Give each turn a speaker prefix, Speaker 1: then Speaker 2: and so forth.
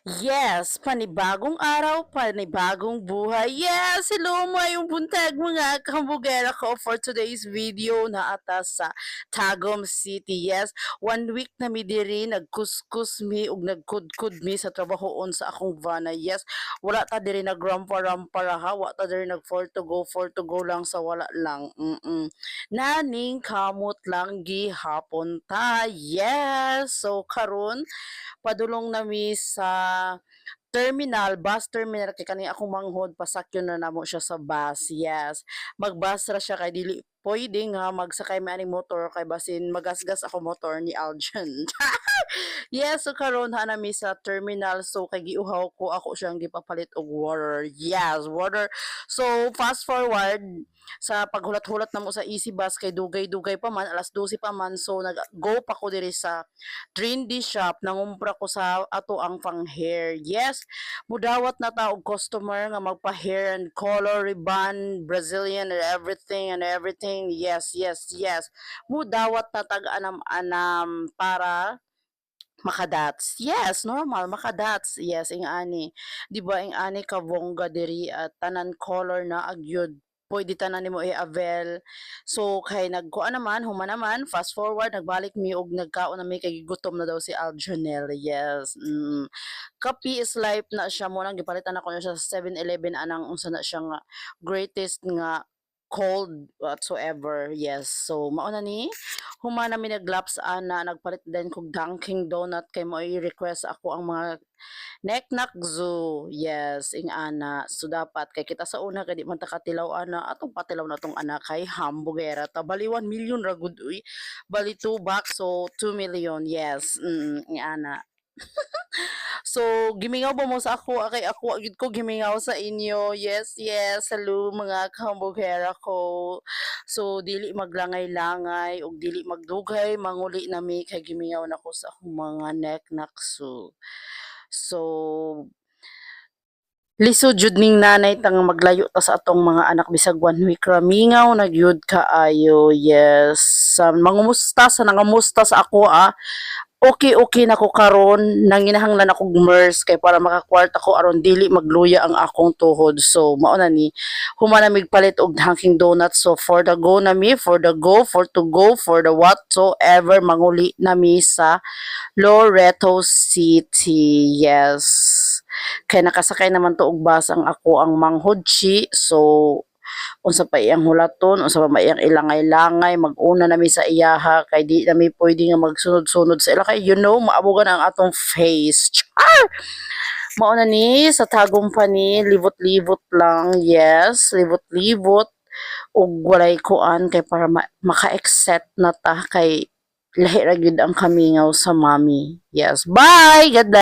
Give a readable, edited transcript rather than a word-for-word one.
Speaker 1: Yes, panibagong araw, panibagong buhay. Yes, hello mayong buntag mga kambugera ko for today's video na atas sa Tagum City. Yes, 1 week na mi diri nagkuskus mi ug nagkudkud mi sa trabahoon sa akong vana. Yes, wala ta diri nagrampa-rampa ha, wala ta diri nag for to go lang sa wala lang. Naning kamot lang gihapon ta. Yes, so karon padulong nami sa bus terminal kay kani akong manghod pasakyon na namo siya sa bus. Yes. Magbus ra siya kay dili pwede nga magsakay mi aning motor kay basin magasgas ako motor ni Aljan. Yes, so karon ha nami sa terminal so kay giuhaw ko ako siyang gipapalit og water. Yes, water. So fast forward sa paghulat-hulat namo sa easy bus kay dugay-dugay pa man alas 12 pa man so nag-go pa ko diri sa trendy shop nangumpra ko sa ato ang pang hair. Yes, mudawat na ta og customer nga magpa-hair and color ribbon, Brazilian and everything. Yes, yes, yes. Mudawat na tag anam-anam para makadats. Yes, normal makadats. Yes, ing ani. Di ba ing ani ka bongga diri at tanan color na agyod pwede tanan nimo i-avail. So kay nagkuan naman, human naman, fast forward nagbalik mi og nagkaon na mi kay gutom na daw si Aljonel. Yes. Kape is life na siya mo nang gipalitan ako na siya sa 7-Eleven anang unsa na siya nga greatest nga cold whatsoever. Yes. So mao na ni humana mi naglaps ana nagpalit din kog Dunkin Donut kay mo i-request ako ang mga Neknak Zoo. Yes, ing ana. So dapat kay kita sa una kay di man ta katilaw ana atong patilaw na tong anak kay hambugera ta bali 1 million ra gud uy. Bali 2 bucks so 2 million. Yes. Ing ana. So, gimingaw ba mo sa ako? Kay ako, agad ko gimingaw sa inyo. Yes, yes. Hello, mga kahambogera ko. So, dili maglangay-langay o dili magdugay, manguli na mi kay gimingaw na ko sa akong mga neknakso. So, lisod jud ning nanay tang maglayo ta sa atong mga anak bisag 1 week ra mingaw na gyud kaayo. Yes, mangumusta sa nangamusta sa ako okay na ko karon nanginahanglan ako gumers kay para makakwarta ko aron dili magluya ang akong tuhod. So mao na ni humana migpalit og Dunkin Donuts. So for the go na mi, for the go, for to go, for the whatsoever manguli na mi sa Loreto City. Yes. Kay nakasakay naman to og bus ang ako ang manghudchi. So unsa pa iyang hulaton, unsa pa iyang ilangay-langay, mag-una nami sa iyaha kay di nami pwede nga magsunod-sunod sa ila kay maabugan ang atong face. Char! Mao na ni sa tagong pa ni libot-libot lang. Yes, libot-libot ug walay kuan kay para maka-accept na ta kay lahi ra gyud ang kamingaw sa mommy. Yes, bye. God bless.